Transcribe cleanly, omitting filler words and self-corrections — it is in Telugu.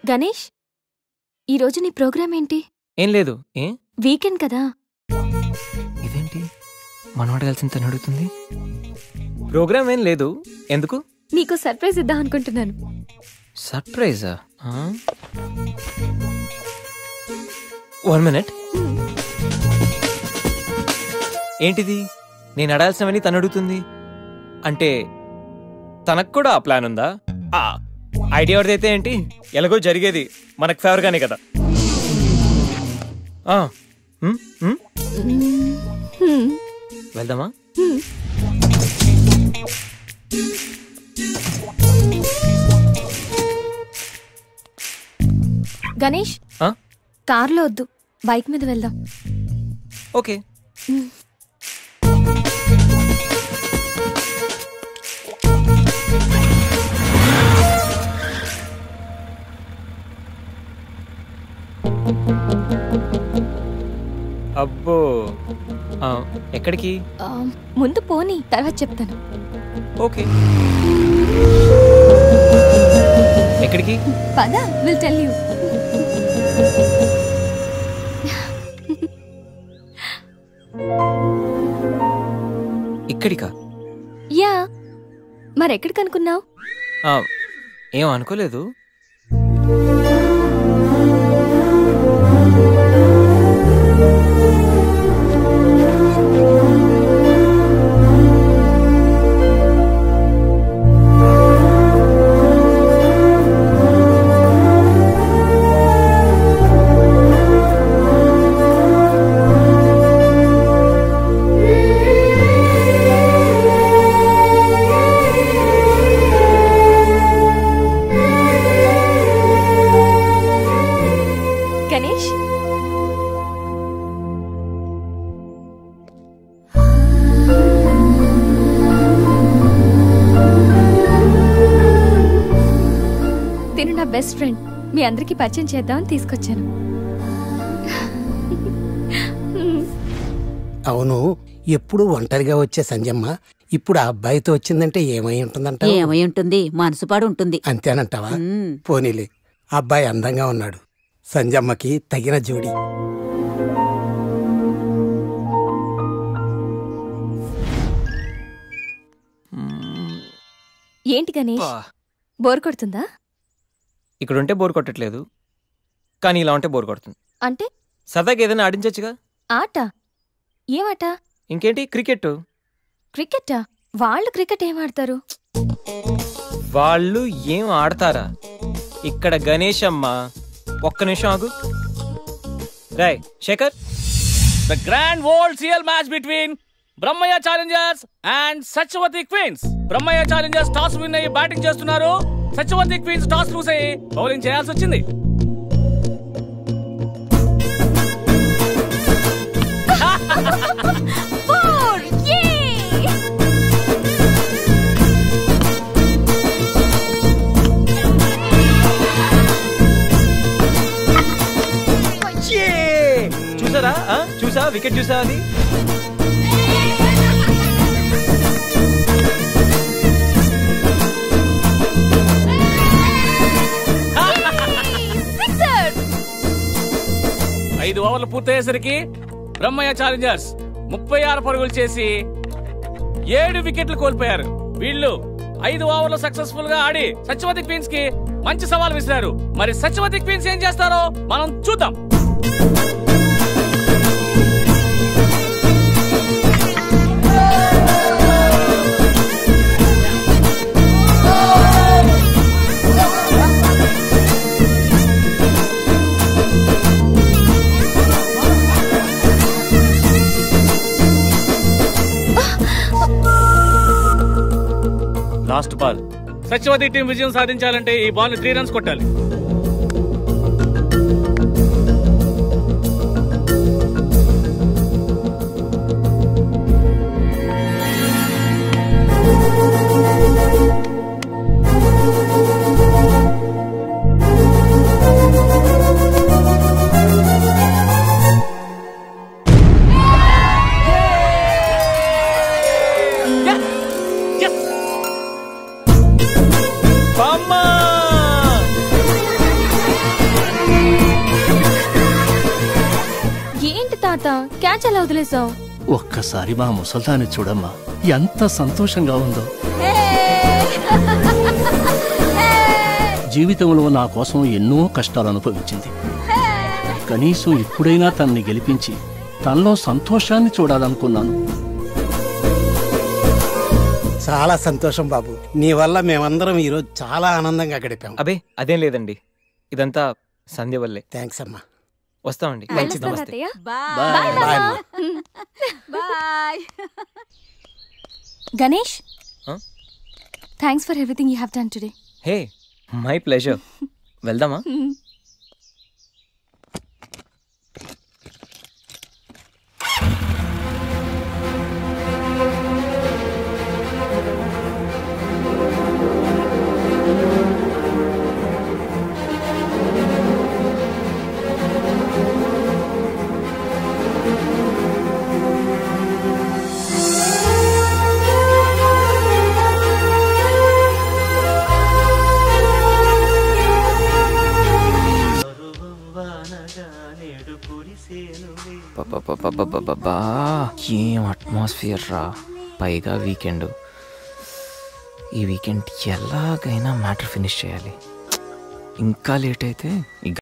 గణేష్, ఈరోజు నీ ప్రోగ్రామ్ ఏంటి? ఏం లేదు. వీకెండ్ కదా. ఇదేంటి మనవాడు కలిసి తను అడుగుతుంది? ప్రోగ్రామ్ ఏం లేదు. ఎందుకు? నీకు సర్ప్రైజ్ ఇద్దాం అనుకుంటున్నాను. సర్ప్రైజా? 1 minute. ఏంటిది? నేను అడాల్సినవని తను అడుగుతుంది అంటే తనకు కూడా ఆ ప్లాన్ ఉందా? ఐడియా ఎవరిదైతే ఏంటి, ఎలాగో జరిగేది మనకు ఫేవర్ గానే కదా. వెళ్దామా? గణేష్, కార్లో వద్దు, బైక్ మీద వెళ్దాం. ఓకే. అబ్బో, ఎక్కడికి? ముందు పోనీ, తర్వాత చెప్తాను. ఓకే. ఎక్కడికి? పద, విల్ టెల్ యూ. ఇక్కడికా? యా, మరెక్కడికి అనుకున్నావు? ఏం అనుకోలేదు. బెస్ట్ ఫ్రెండ్, మీ అందరికి పరిచయం చేద్దామని తీసుకొచ్చాను. అవును, ఎప్పుడు ఒంటరిగా వచ్చే సంజమ్మ ఇప్పుడు ఆ అబ్బాయితో వచ్చిందంటే ఏమై ఉంటుందంట? ఏమై ఉంటుంది, మనసుపాడు ఉంటుంది. అంతేనంటావా? పోనీలే, అబ్బాయి అందంగా ఉన్నాడు, సంజమ్మకి తగిన జోడి. ఏంటి గణేష్, బోర్ కొడుతుందా? ఇక్కడ ఉంటే బోర్ కొట్టట్లేదు, కానీ ఇలా ఉంటే బోర్ కొడుతుంది. అంటే సరదాగా ఏదైనా ఆడించచ్చుగా. ఆట? ఏమాట? ఇంకేంటి, క్రికెట్. క్రికెటా? వాళ్ళు క్రికెట్ ఏం ఆడతారు? వాళ్ళు ఏం ఆడతారా? ఇక్కడ గణేష్ అమ్మ, ఒక్క నిమిషం ఆగు. Rai Shekhar, the grand world CL match between Brahmayya Challengers and Satyavati Queens. Brahmayya Challengers toss win అయ్యి బ్యాటింగ్ చేస్తున్నారు. సత్యవతి క్వీన్స్ టాస్ లూజ్ అయ్యి బౌలింగ్ చేయాల్సి వచ్చింది. చూసారా? చూసా, వికెట్ చూసా అది. ఐదు ఓవర్లు పూర్తయ్యేసరికి బ్రహ్మయ్య ఛాలెంజర్స్ 36 పరుగులు చేసి 7 వికెట్లు కోల్పోయారు. వీళ్ళు 5 ఓవర్లు సక్సెస్ఫుల్ గా ఆడి సత్యవతి క్వీన్స్ కి మంచి సవాల్ విసిరారు. మరి సత్యవతి క్వీన్స్ ఏం చేస్తారో మనం చూద్దాం. Last ball. సత్యవతి టీం విజయం సాధించాలంటే ఈ బాల్ 3 రన్స్ కొట్టాలి. మ్యాచ్ ఎలా వదిలేసావు? ఒక్కసారి మా ముసల్దాన్ని చూడమ్మా, ఎంత సంతోషంగా ఉందో. జీవితంలో నా కోసం ఎన్నో కష్టాలు అనుభవించింది. కనీసం ఇప్పుడైనా తనని గెలిపించి తనలో సంతోషాన్ని చూడాలనుకున్నాను. చాలా సంతోషం బాబు, నీ వల్ల మేమందరం ఈరోజు చాలా ఆనందంగా గడిపాం. అబే అదేం లేదండి, ఇదంతా సంధ్య వల్లే. థ్యాంక్స్ అమ్మా. వస్తామండి. వెళ్ళొస్తాను నమస్తే. అత్తయ్య. బాయ్ అమ్మా. Bye. Ganesh, Huh? Thanks for everything you have done today. Hey, my pleasure. వెళ్దామా? ఏం అట్మాస్ఫియర్ రా, పైగా వీకెండ్. ఈ వీకెండ్ ఎలాగైనా మ్యాటర్ ఫినిష్ చేయాలి. ఇంకా లేట్ అయితే